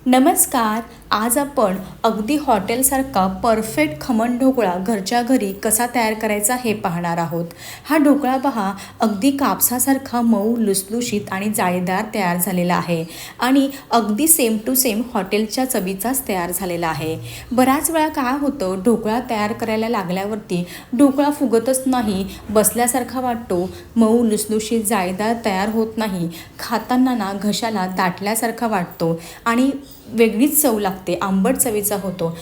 नमस्कार. आज आपण अगदी हॉटेलसारखा परफेक्ट खमण ढोकळा घरच्या घरी कसा तयार करायचा हे पाहणार आहोत. हा ढोकळा पहा, अगदी कापसासारखा मऊ, लुसलुशीत आणि जाळीदार तयार झालेला आहे आणि अगदी सेम टू सेम हॉटेलच्या चवीचाच तयार झालेला आहे. बऱ्याच वेळा काय होतं, ढोकळा तयार करायला लागल्यावरती ढोकळा फुगतच नाही, बसल्यासारखा वाटतो, मऊ लुसलुशीत जाळीदार तयार होत नाही, खाताना ना घशाला दाटल्यासारखा वाटतो आणि वेगळीच चव लागते, आंबट चवीचा होतो.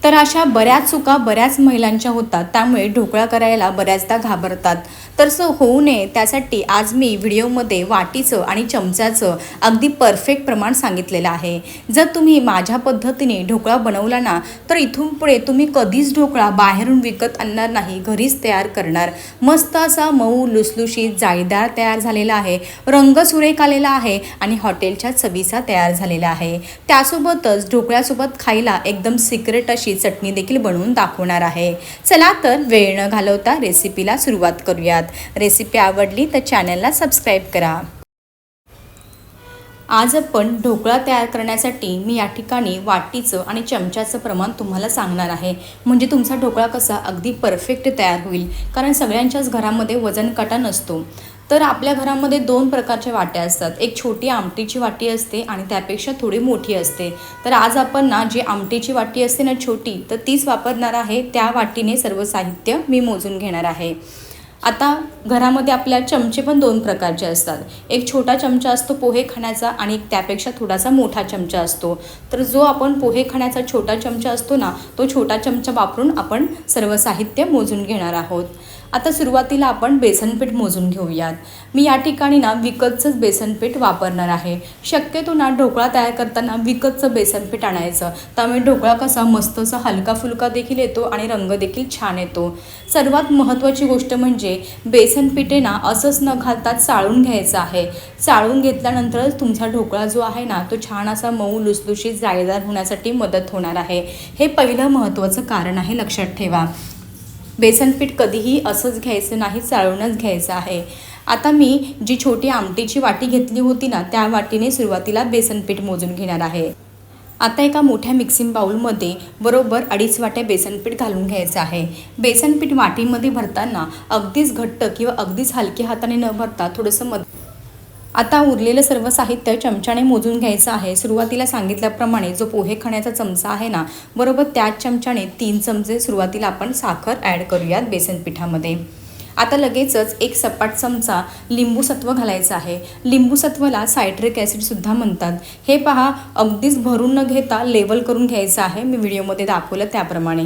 तर अशा बऱ्याच चुका बऱ्याच महिलांच्या होतात, त्यामुळे ढोकळा करायला बऱ्याचदा घाबरतात. तर असं होऊ नये त्यासाठी आज मी व्हिडिओमध्ये वाटीचं आणि चमच्याचं अगदी परफेक्ट प्रमाण सांगितलेलं आहे. जर तुम्ही माझ्या पद्धतीने ढोकळा बनवला ना, तर इथून पुढे तुम्ही कधीच ढोकळा बाहेरून विकत आणणार नाही, घरीच तयार करणार. मस्त असा मऊ लुसलुशीत जाळीदार तयार झालेला आहे, रंग सुरेख आलेला आहे आणि हॉटेलच्या चवीचा तयार झालेला आहे. त्यासोबतच ढोकळ्यासोबत खायला एकदम सिक्रेट अशी चटणी देखील बनवून दाखवणार आहे. चला तर वेळ न घालवता रेसिपीला सुरुवात करूयात. रेसिपी आवडली तर चॅनलला सबस्क्राईब करा. आज आपण ढोकळा तयार करण्यासाठी मी या ठिकाणी वाटीचं आणि चमच्याचं प्रमाण तुम्हाला सांगणार आहे, म्हणजे तुमचा ढोकळा कसा अगदी परफेक्ट तयार होईल. कारण सगळ्यांच्याच घरामध्ये वजन काटा नसतो. तर आपल्या घरामध्ये दोन प्रकारच्या वाट्या असतात. एक छोटी आमटीची वाटी असते आणि त्यापेक्षा थोडी मोठी असते. तर आज आपण ना जी आमटीची वाटी असते ना छोटी, तर तीच वापरणार आहे. त्या वाटीने सर्व साहित्य मी मोजून घेणार आहे. आता घरामध्ये आपल्या चमचे पण दोन प्रकारचे असतात. एक छोटा चमचा असतो पोहे खाण्याचा आणि एक त्यापेक्षा थोडासा मोठा चमचा असतो. तर जो आपण पोहे खाण्याचा छोटा चमचा असतो ना, तो छोटा चमचा वापरून आपण सर्व साहित्य मोजून घेणार आहोत. आता सुरुवातीला आपण बेसनपीठ मोजून घेऊयात. मी या ठिकाणी ना विकतचंच बेसनपीठ वापरणार आहे. शक्यतो ना ढोकळा तयार करताना विकतचं बेसनपीठ आणायचं, त्यामुळे ढोकळा कसा मस्त असा हलका फुलका देखील येतो आणि रंग देखील छान येतो. सर्वात महत्त्वाची गोष्ट म्हणजे बेसनपीठे ना असंच न घालता चाळून घ्यायचं आहे. चाळून घेतल्यानंतरच तुमचा ढोकळा जो आहे ना, तो छान असा मऊ लुसलुशीत जाळीदार होण्यासाठी मदत होणार आहे. हे पहिलं महत्त्वाचं कारण आहे, लक्षात ठेवा. बेसनपीठ कधीही असंच घ्यायचं नाही, चाळूनच घ्यायचं आहे. आता मी जी छोटी आमटीची वाटी घेतली होती ना, त्या वाटीने सुरुवातीला बेसनपीठ मोजून घेणार आहे. आता एका मोठ्या मिक्सिंग बाउलमध्ये बरोबर 2.5 वाट्या बेसनपीठ घालून घ्यायचं आहे. बेसनपीठ वाटीमध्ये भरताना अगदीच घट्ट किंवा अगदीच हलक्या हाताने न भरता थोडंसं आता उरलेलं सर्व साहित्य चमच्याने मोजून घ्यायचं आहे. सुरुवातीला सांगितल्याप्रमाणे जो पोहे खाण्याचा चमचा आहे ना, बरोबर त्याच चमच्याने 3 चमचे सुरुवातीला आपण साखर ॲड करूयात बेसनपिठामध्ये. आता लगेचच एक सपाट चमचा लिंबूसत्व घालायचं आहे. लिंबूसत्वला सायट्रिक ॲसिडसुद्धा म्हणतात. हे पहा, अगदीच भरून न घेता लेवल करून घ्यायचं आहे. मी व्हिडिओमध्ये दाखवलं त्याप्रमाणे.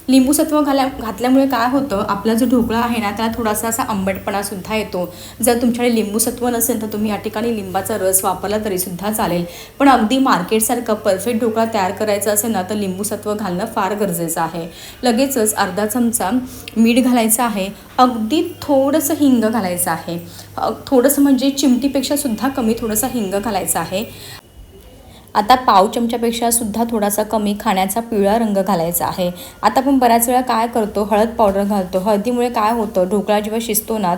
लिंबूसत्व घातल्यामुळे काय होतं, आपला जो ढोकळा आहे ना, त्याला थोडासा असा आंबटपणासुद्धा येतो. जर तुमच्याकडे लिंबूसत्व नसेल तर तुम्ही या ठिकाणी लिंबाचा रस वापरला तरीसुद्धा चालेल. पण अगदी मार्केटसारखं परफेक्ट ढोकळा तयार करायचा असेल ना, तर लिंबूसत्व घालणं फार गरजेचं आहे. लगेचच अर्धा चमचा मीठ घालायचं आहे. अगदी थोडंसं हिंग घालायचं आहे. थोडंसं म्हणजे चिमटीपेक्षासुद्धा कमी थोडंसं हिंग घालायचं आहे. आता पाव चमच्यापेक्षा सुद्धा थोडासा कमी खाण्याचा पिवळा रंग घालायचा आहे. आता आपण बऱ्याच वेळा काय करतो, हळद पावडर घालतो. हळदीमुळे काय होतं, ढोकळा जेव्हा शिजतो ना,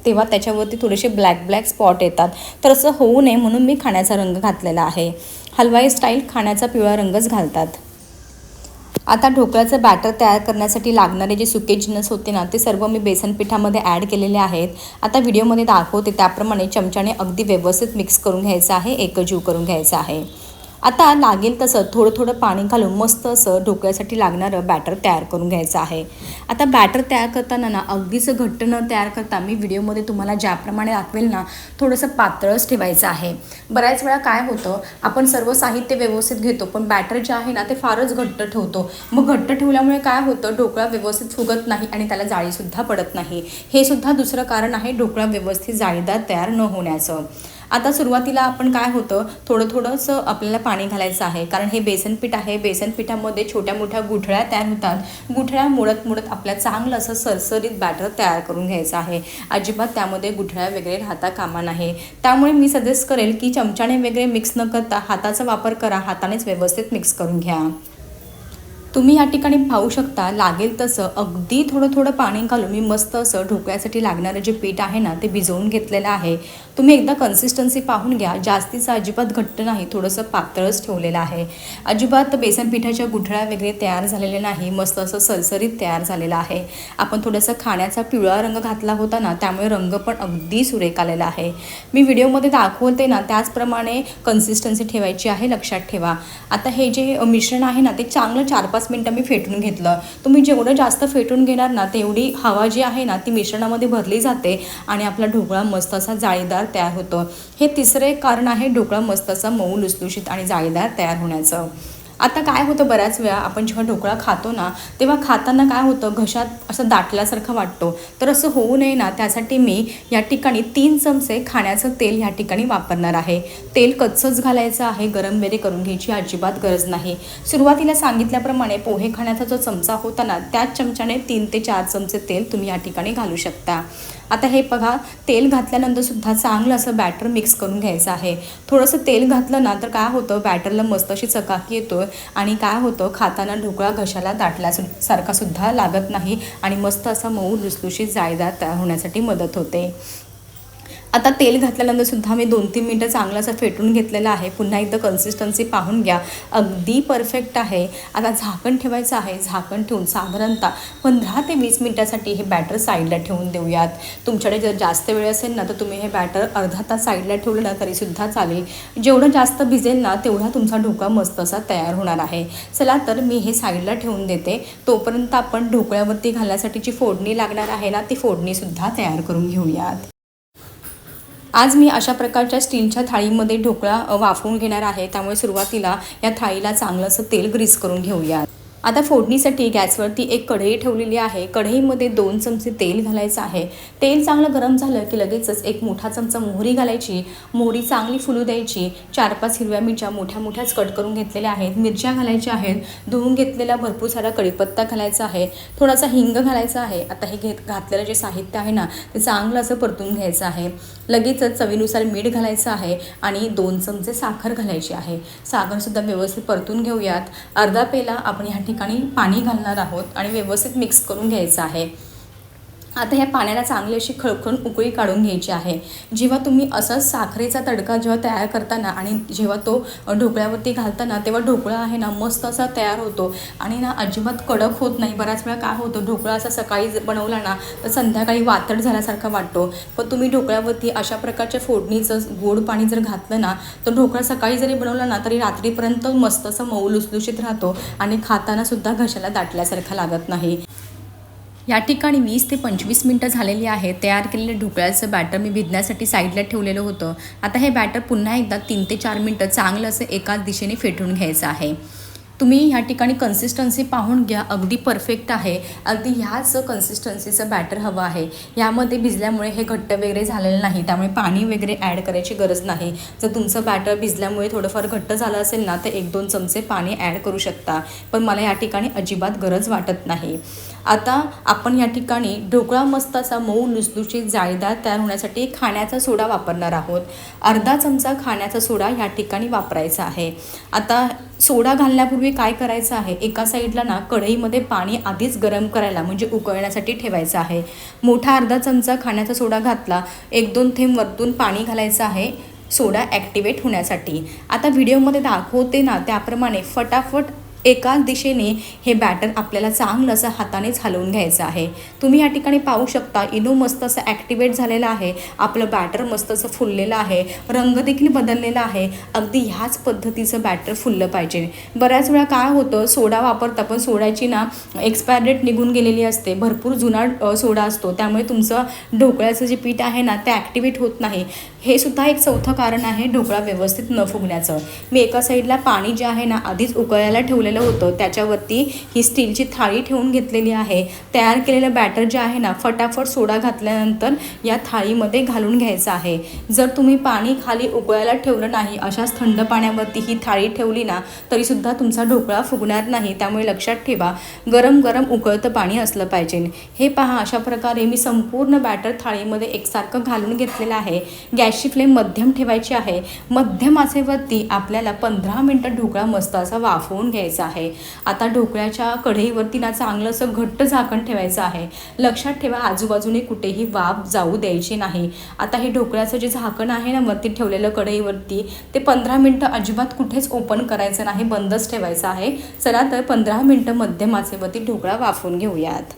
तेव्हा त्याच्यावरती थोडेसे ब्लॅक स्पॉट येतात. तर असं होऊ नये म्हणून मी खाण्याचा रंग घातलेला आहे. हलवाई स्टाईल खाण्याचा पिवळा रंगच घालतात. आता ढोकळ्याचं बॅटर तयार करण्यासाठी लागणारे जे सुके जिन्नस होते ना, ते सर्व मी बेसनपिठामध्ये ॲड केलेले आहेत. आता व्हिडिओमध्ये दाखवते त्याप्रमाणे चमच्याने अगदी व्यवस्थित मिक्स करून घ्यायचं आहे, एकजीव करून घ्यायचं आहे. आता लागेल तसं थोडं थोडं पाणी घालून मस्त असं ढोकळ्यासाठी लागणारं बॅटर तयार करून घ्यायचं आहे. आता बॅटर तयार करताना ना अगदीच घट्ट न तयार करता मी व्हिडिओमध्ये तुम्हाला ज्याप्रमाणे दाखवेल ना, थोडंसं पातळच ठेवायचं आहे. बऱ्याच वेळा काय होतं, आपण सर्व साहित्य व्यवस्थित घेतो, पण बॅटर जे आहे ना, ते फारच घट्ट ठेवतो. मग घट्ट ठेवल्यामुळे काय होतं, ढोकळा व्यवस्थित फुगत नाही आणि त्याला जाळीसुद्धा पडत नाही. हे सुद्धा दुसरं कारण आहे ढोकळा व्यवस्थित जाळीदार तयार न होण्याचं. आता सुरुवातीला आपण काय होतं, थोडंसं आपल्याला पाणी घालायचं आहे, कारण हे बेसनपीठ आहे. बेसनपिठामध्ये छोट्या मोठ्या गुठळ्या तयार होतात. गुठळ्या मोडत आपल्या चांगलं असं सरसरीत बॅटर तयार करून घ्यायचं आहे. अजिबात त्यामध्ये गुठळ्या वगैरे राहता कामा नये. त्यामुळे मी सजेस्ट करेल की चमच्याने वगैरे मिक्स न करता हाताचा वापर करा. हातानेच व्यवस्थित मिक्स करून घ्या. तुम्ही या ठिकाणी पाहू शकता लागेल तसं अगदी थोडं थोडं पाणी घालून मी मस्त असं ढोकळ्यासाठी लागणारं जे पीठ आहे ना ते भिजवून घेतलेलं आहे. तुम्ही एकदा कन्सिस्टन्सी पाहून घ्या. जास्तीचं अजिबात घट्ट नाही, थोडंसं पातळच ठेवलेलं आहे. अजिबात बेसन पिठाच्या गुठळ्या वगैरे तयार झालेले नाही, मस्त असं सरसरीत तयार झालेलं आहे. आपण थोडंसं खाण्याचा पिवळा रंग घातला होता ना, त्यामुळे रंग पण अगदी सुरेख आलेला आहे. मी व्हिडिओमध्ये दाखवते ना त्याचप्रमाणे कन्सिस्टन्सी ठेवायची आहे, लक्षात ठेवा. आता हे जे मिश्रण आहे ना ते चांगलं 4-5 मिनटं मी फेटून घेतलं. तुम्ही जेवढं जास्त फेटून घेणार ना तेवढी हवा जी आहे ना ती मिश्रणामध्ये भरली जाते आणि आपला ढोकळा मस्त असा जाळीदार तयार होतो. हे तिसरे कारण आहे ढोकळा मस्त असा मऊ लुसलुशीत आणि जाळीदार तयार होण्याचं. आता काय होतं, बऱ्याच वेळा आपण जेव्हा ढोकळा खातो ना तेव्हा खाताना काय होतं, घशात असं दाटल्यासारखं वाटतो. तर असं होऊ नये ना त्यासाठी मी या ठिकाणी 3 चमचे खाण्याचं तेल या ठिकाणी वापरणार आहे. तेल कच्चंच घालायचं आहे, गरम वगैरे करून घ्यायची अजिबात गरज नाही. सुरुवातीला सांगितल्याप्रमाणे पोहे खाण्याचा जो चमचा होता ना त्याच चमच्याने 3 ते 4 चमचे तेल तुम्ही या ठिकाणी घालू शकता. आता हे बघा, तेल घातल्यानंतर सुद्धा चांगलं असं बॅटर मिक्स करून घ्यायचं आहे. थोडंसं तेल घातलं ना तर काय होतं, बॅटरला मस्त अशी चकाकी येतो आणि काय होतं, खाताना ढोकळा घशाला दाटल्यासारखा सुद्धा लागत नाही आणि मस्त असा मऊ लुसलुशीत जाळीदार तयार होण्यासाठी मदत होते. आता तेल घातल्यानंतर सुद्धा मी 2-3 मिनटं चांगलं असं फेटून घेतलेलं आहे. पुन्हा एकदा कन्सिस्टन्सी पाहून घ्या, अगदी परफेक्ट आहे. आता झाकण ठेवायचं आहे. झाकण ठेवून साधारणतः 15 ते 20 मिनटासाठी हे बॅटर साईडला ठेवून देऊयात. तुमच्याकडे जर जास्त वेळ असेल ना तर तुम्ही हे बॅटर अर्धा तास साईडला ठेवलं ना तरीसुद्धा चालेल. जेवढं जास्त भिजेल ना तेवढा तुमचा ढोकळा मस्त असा तयार होणार आहे. चला तर मी हे साईडला ठेवून देते. तोपर्यंत आपण ढोकळ्यावरती घालण्यासाठीची फोडणी लागणार आहे ना ती फोडणीसुद्धा तयार करून घेऊयात. आज मी अशा प्रकारच्या स्टीलच्या थाळीमध्ये ढोकळा वाफवून घेणार आहे. त्यामुळे सुरुवातीला या थाळीला चांगलं असं तेल ग्रीस करून घेऊया. आता फोडणीसाठी गॅसवरती एक कढई ठेवलेली आहे. कढईमध्ये 2 चमचे तेल घालायचं आहे. तेल चांगलं गरम झालं की लगेचच एक मोठा चमचा मोहरी घालायची. मोहरी चांगली फुलू द्यायची. 4-5 हिरव्या मिरच्या मोठ्या मोठ्याच कट करून घेतलेल्या आहेत. मिरच्या घालायच्या आहेत. धुवून घेतलेला भरपूर सारा कढीपत्ता घालायचा आहे. थोडासा हिंग घालायचा आहे. आता हे घातलेलं जे साहित्य आहे ना ते चांगलं असं परतून घ्यायचं आहे. लगेचच चवीनुसार मीठ घालायचं आहे आणि 2 चमचे साखर घालायची आहे. साखरसुद्धा व्यवस्थित परतून घेऊयात. अर्धा पेला आपण ह्या ठिकाणी पाणी घालणार आहोत आणि व्यवस्थित मिक्स करून घ्यायचं आहे. आता ह्या पाण्याला चांगली अशी खळखळून उकळी काढून घ्यायची आहे. जेव्हा तुम्ही असंच साखरेचा तडका जेव्हा तयार करताना आणि जेव्हा तो ढोकळ्यावरती घालताना तेव्हा ढोकळा आहे ना मस्त असा तयार होतो आणि ना अजिबात कडक होत नाही. बऱ्याच वेळा काय होतं, ढोकळा असा सकाळी बनवला ना तर संध्याकाळी वातड झाल्यासारखा वाटतो. पण तुम्ही ढोकळ्यावरती अशा प्रकारच्या फोडणीचं गोड पाणी जर घातलं ना तर ढोकळा सकाळी जरी बनवला ना तरी रात्रीपर्यंत मस्त असं मऊ लुसलुशीत राहतो आणि खाताना सुद्धा घशाला दाटल्यासारखा लागत नाही. या ठिकाणी 20 ते 25 मिनटं झालेली आहे. तयार केलेलं ढोकळ्याचं बॅटर मी भिजण्यासाठी साईडला ठेवलेलं होतं. आता हे बॅटर पुन्हा एकदा 3 ते 4 मिनटं चांगलं असं एकाच दिशेने फेटून घ्यायचं आहे. तुम्ही ह्या ठिकाणी कन्सिस्टन्सी पाहून घ्या, अगदी परफेक्ट आहे. अगदी ह्याच कन्सिस्टन्सीचं बॅटर हवं आहे. यामध्ये भिजल्यामुळे हे घट्ट वगैरे झालेलं नाही, त्यामुळे पाणी वगैरे ॲड करायची गरज नाही. जर तुमचं बॅटर भिजल्यामुळे थोडंफार घट्ट झालं असेल ना तर 1-2 चमचे पाणी ॲड करू शकता, पण मला या ठिकाणी अजिबात गरज वाटत नाही. आता आपण या ठिकाणी ढोकळा मस्त असा मऊ लुसलुशीत जाळीदार तयार होण्यासाठी खाण्याचा सोडा वापरणार आहोत. अर्धा चमचा खाण्याचा सोडा या ठिकाणी वापरायचा आहे. आता सोडा घालण्यापूर्वी काय करायचं आहे, एका साईडला ना कढईमध्ये पाणी आधीच गरम करायला म्हणजे उकळण्यासाठी ठेवायचं आहे. मोठा अर्धा चमचा खाण्याचा सोडा घातला. 1-2 थेंब वरतून पाणी घालायचं आहे सोडा ॲक्टिवेट होण्यासाठी. आता व्हिडिओमध्ये दाखवते ना त्याप्रमाणे फटाफट एकाच दिशेने हे बॅटर आपल्याला चांगलं असं हातानेच हलवून घ्यायचं आहे. तुम्ही या ठिकाणी पाहू शकता इनो मस्त असं ॲक्टिवेट झालेलं आहे. आपलं बॅटर मस्त असं फुललेलं आहे. रंग देखील बदललेला आहे. अगदी ह्याच पद्धतीचं बॅटर फुललं पाहिजे. बऱ्याच वेळा काय होतं, सोडा वापरता पण सोड्याची ना एक्सपायर डेट निघून गेलेली असते. भरपूर जुना सोडा असतो, त्यामुळे तुमचं ढोकळ्याचं जे पीठ आहे ना ते ॲक्टिवेट होत नाही. हे सुद्धा एक चौथं कारण आहे ढोकळा व्यवस्थित न फुगण्याचं. मी एका साईडला पाणी जे आहे ना आधीच उकळायला ठेवलेलं होतं, त्याच्यावरती ही स्टीलची थाळी ठेवून घेतलेली आहे. तयार केलेलं बॅटर जे आहे ना फटाफट सोडा घातल्यानंतर या थाळीमध्ये घालून घ्यायचं आहे. जर तुम्ही पाणी खाली उकळायला ठेवलं नाही, अशाच थंड पाण्यावरती ही थाळी ठेवली ना तरीसुद्धा तुमचा ढोकळा फुगणार नाही. त्यामुळे लक्षात ठेवा, गरम गरम उकळतं पाणी असलं पाहिजे. हे पहा, अशा प्रकारे मी संपूर्ण बॅटर थाळीमध्ये एकसारखं घालून घेतलेलं आहे. गॅस गॅसची फ्लेम मध्यम ठेवायची आहे. मध्यम आचेवरती आपल्याला 15 मिनटं ढोकळा मस्त असा वाफवून घ्यायचा आहे. आता ढोकळ्याच्या कढईवरती ना चांगलं असं घट्ट झाकण ठेवायचं आहे. लक्षात ठेवा, आजूबाजूने कुठेही वाफ जाऊ द्यायची नाही. आता हे ढोकळ्याचं जे झाकण आहे ना वरती ठेवलेलं कढईवरती, ते 15 मिनटं अजिबात कुठेच ओपन करायचं नाही, बंदच ठेवायचं आहे. चला तर 15 मिनटं मध्यम आचेवरती ढोकळा वाफवून घेऊयात.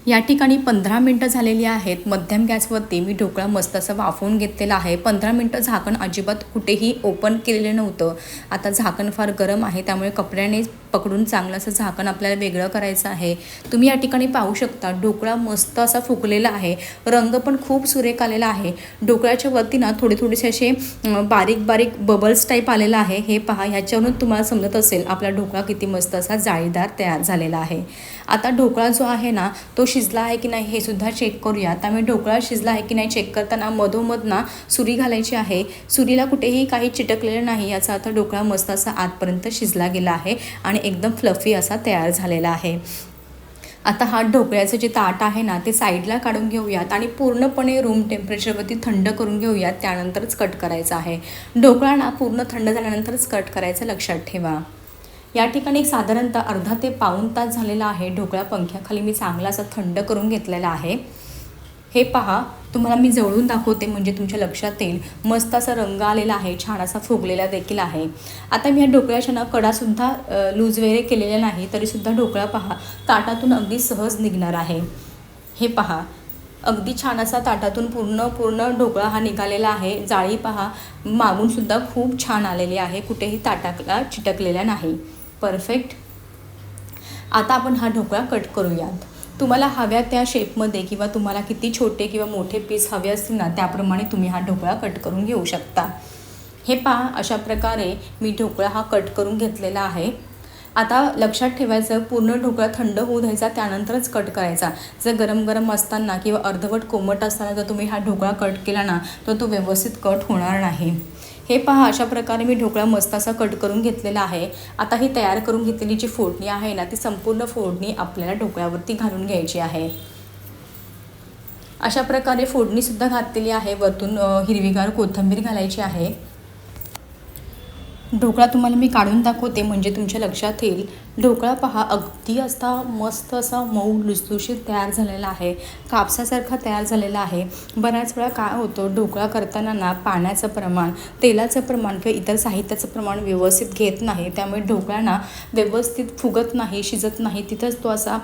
या ठिकाणी 15 मिनटं झालेली आहेत. मध्यम गॅसवरती मी ढोकळा मस्त असं वाफवून घेतलेला आहे. 15 मिनटं झाकण अजिबात कुठेही ओपन केलेलं नव्हतं. आता झाकण फार गरम आहे, त्यामुळे कपड्याने पकडून चांगलं असं झाकण आपल्याला वेगळं करायचं आहे. तुम्ही या ठिकाणी पाहू शकता ढोकळा मस्त असा फुगलेला आहे. रंग पण खूप सुरेख आलेला आहे. ढोकळ्याच्या वरती ना थोडेसे असे बारीक बारीक बबल्स टाईप आलेला आहे. हे पहा, ह्याच्यावरून तुम्हाला समजत असेल आपला ढोकळा किती मस्त असा जाळीदार तयार झालेला आहे. आता ढोकळा जो आहे ना तो शिजला आहे की नाही हे सुद्धा चेक करूया. त्यामुळे ढोकळा शिजला आहे की नाही चेक करताना मधोमध ना सुरी घालायची आहे. सुरीला कुठेही काही चिटकलेलं नाही, याचा अर्थ ढोकळा मस्त असा आतपर्यंत शिजला गेला आहे आणि एकदम फ्लफी असा तयार झालेला आहे. आता हा ढोकळ्याचं जे ताट आहे ना ते साईडला काढून घेऊयात आणि पूर्णपणे रूम टेम्परेचरवरती थंड करून घेऊयात. त्यानंतरच कट करायचा आहे. ढोकळा ना पूर्ण थंड झाल्यानंतरच कट करायचं, लक्षात ठेवा. या ठिकाणी साधारणतः अर्धा ते पाऊण तास झालेला आहे. ढोकळा पंख्याखाली मी चांगला असा थंड करून घेतलेला आहे. हे पहा, तुम्हाला मी जवळून दाखवते म्हणजे तुमच्या लक्षात येईल. मस्त असा रंग आलेला आहे, छान असा फुगलेला देखील आहे. आता मी या ढोकळ्याच्या ना कडासुद्धा लूज वगैरे केलेल्या नाही, तरीसुद्धा ढोकळा पहा ताटातून अगदी सहज निघणार आहे. हे पहा, अगदी छान असा ताटातून पूर्ण ढोकळा हा निघालेला आहे. जाळी पहा मागूनसुद्धा खूप छान आलेली आहे, कुठेही ताटाला चिटकलेला नाही. परफेक्ट. आता आपण हा ढोकळा कट करूयात. तुम्हाला हव्या त्या शेपमध्ये किंवा तुम्हाला किती छोटे किंवा मोठे पीस हवे असतील ना त्याप्रमाणे तुम्ही हा ढोकळा कट करून घेऊ शकता. हे पहा, अशा प्रकारे मी ढोकळा हा कट करून घेतलेला आहे. आता लक्षात ठेवायचं, पूर्ण ढोकळा थंड होऊ द्यायचा, त्यानंतरच कट करायचा. जर गरम असताना किंवा अर्धवट कोमट असताना जर तुम्ही हा ढोकळा कट केला ना तर तो व्यवस्थित कट होणार नाही. हे पहा, अशा प्रकारे मी ढोकळा मस्त असा कट करून घेतलेला आहे. आता ही तयार करून घेतलेली जी फोडणी आहे ना ती संपूर्ण फोडणी आपल्याला ढोकळ्यावरती घालून घ्यायची आहे. अशा प्रकारे फोडणीसुद्धा घातलेली आहे. वरतून हिरवीगार कोथिंबीर घालायची आहे. ढोकळा तुम्हाला मी काढून दाखवते म्हणजे तुमच्या लक्षात येईल. ढोकळा पहा अगदी असा मस्त असा मऊ लुसलुशीत तयार झालेला आहे, कापसासारखा तयार झालेला आहे. बऱ्याच वेळा काय होतं, ढोकळा करताना ना पाण्याचं प्रमाण, तेलाचं प्रमाण किंवा इतर साहित्याचं प्रमाण व्यवस्थित घेत नाही, त्यामुळे ढोकळा ना व्यवस्थित फुगत नाही, शिजत नाही. तिथंच तो असा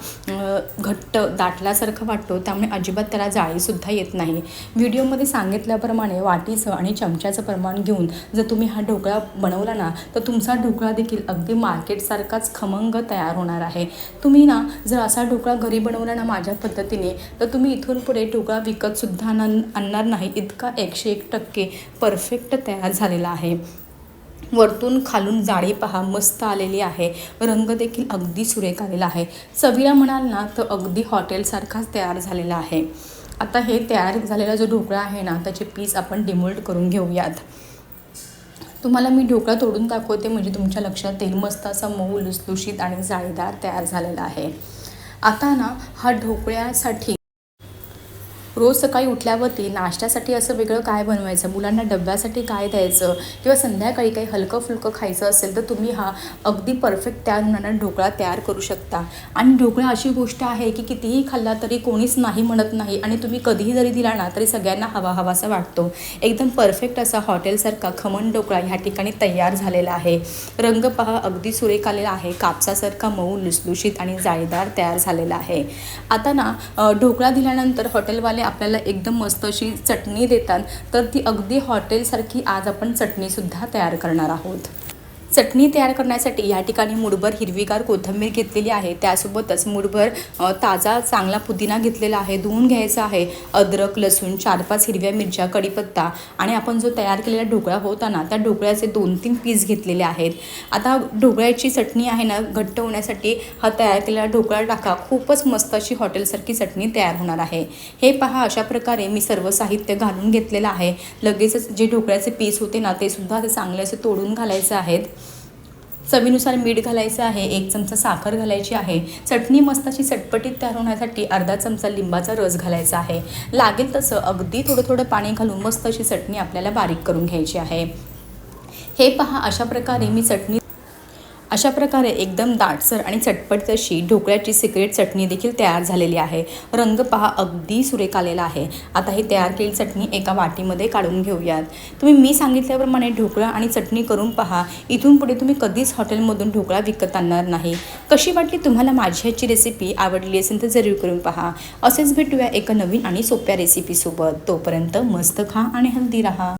घट्ट दाटल्यासारखा वाटतो, त्यामुळे अजिबात त्याला जाळीसुद्धा येत नाही. व्हिडिओमध्ये सांगितल्याप्रमाणे वाटीचं आणि चमच्याचं प्रमाण घेऊन जर तुम्ही हा ढोकळा बनवला ना तर तुमचा ढोकळा देखील अगदी मार्केटसारखाच खमंग तयार होणार आहे. तुम्ही ना जर असा ढोकळा घरी बनवला ना माझ्या पद्धतीने तर तुम्ही इथून पुढे ढोकळा विकतसुद्धा आणणार नाही, इतका 101% परफेक्ट तयार झालेला आहे. वरतून खालून जाळी पहा मस्त आलेली आहे, रंग देखील अगदी सुरेख आलेला आहे. चवीला म्हणाल ना तर अगदी हॉटेलसारखाच तयार झालेला आहे. आता हे तयार झालेला जो ढोकळा आहे ना त्याचे पीस आपण डिमोल्ड करून घेऊयात. तुम्हाला मी ढोकळा तोडून दाखवते म्हणजे तुमच्या लक्षात येईल. मस्त असा मऊ लुसलुशीत आणि जाळीदार तयार झालेला आहे. आता ना हा ढोकळ्यासाठी रोज सकाळी उठल्यावरती नाश्त्यासाठी असं वेगळं काय बनवायचं, मुलांना डब्यासाठी काय द्यायचं किंवा संध्याकाळी काही हलकं फुलकं खायचं असेल तर तुम्ही हा अगदी परफेक्ट तयार होणारा ढोकळा तयार करू शकता. आणि ढोकळा अशी गोष्ट आहे की कितीही खाल्ला तरी कोणीच नाही म्हणत नाही आणि तुम्ही कधीही जरी दिला ना तरी सगळ्यांना हवासा वाटतो. एकदम परफेक्ट असा हॉटेलसारखा खमंग ढोकळा ह्या ठिकाणी तयार झालेला आहे. रंग पहा अगदी सुरेख आलेला आहे, कापसासारखा मऊ लुसलुशीत आणि जाळीदार तयार झालेला आहे. आता ना ढोकळा दिल्यानंतर हॉटेलवाले आपल्याला एकदम मस्त अशी चटणी देतात, तर ती अगदी हॉटेलसारखी आज आपण चटणीसुद्धा तयार करणार आहोत. चटणी तयार करण्यासाठी या ठिकाणी मुठभर हिरवीगार कोथिंबीर घेतलेली आहे, त्यासोबतच मुठभर ताजा चांगला पुदिना घेतलेला आहे, धुवून घ्यायचा आहे. अद्रक, लसूण, 4-5 हिरव्या मिरच्या, कढीपत्ता आणि आपण जो तयार केलेला ढोकळा होता ना त्या ढोकळ्याचे 2-3 पीस घेतलेले आहेत. आता ढोकळ्याची चटणी आहे ना घट्ट होण्यासाठी हा तयार केलेला ढोकळा टाका, खूपच मस्त अशी हॉटेलसारखी चटणी तयार होणार आहे. हे पहा, अशा प्रकारे मी सर्व साहित्य घालून घेतलेलं आहे. लगेचच जे ढोकळ्याचे पीस होते ना ते सुद्धा ते चांगले असे तोडून घालायचे आहेत. चवीनुसार मीठ घालायचं आहे, 1 चमचा साखर घालायची आहे. चटणी मस्त अशी चटपटीत तयार होण्यासाठी अर्धा चमचा लिंबाचा रस घालायचा आहे. लागेल तसं अगदी थोडं थोडं पाणी घालून मस्त अशी चटणी आपल्याला बारीक करून घ्यायची आहे. हे पहा, अशा प्रकारे एकदम दाटसर आणि चटपट अशी ढोकळ्याची सिक्रेट चटणी देखील तयार झालेली आहे. रंग पहा, अगदी सुरेख आलेला आहे. आता ही तयार केलेली चटणी एका वाटीमध्ये काढून घेऊयात. तुम्ही मी सांगितल्याप्रमाणे ढोकळा आणि चटणी करून पहा. इथून पुढे तुम्ही कधीच हॉटेलमधून ढोकळा विकत आणणार नाही. कशी वाटली तुम्हाला माझी ह्याची रेसिपी? आवडली असेल तर जरूर करून पहा. असेच भेटूया एका नवीन आणि सोप्या रेसिपीसोबत. तोपर्यंत मस्त खा आणि हेल्दी राहा.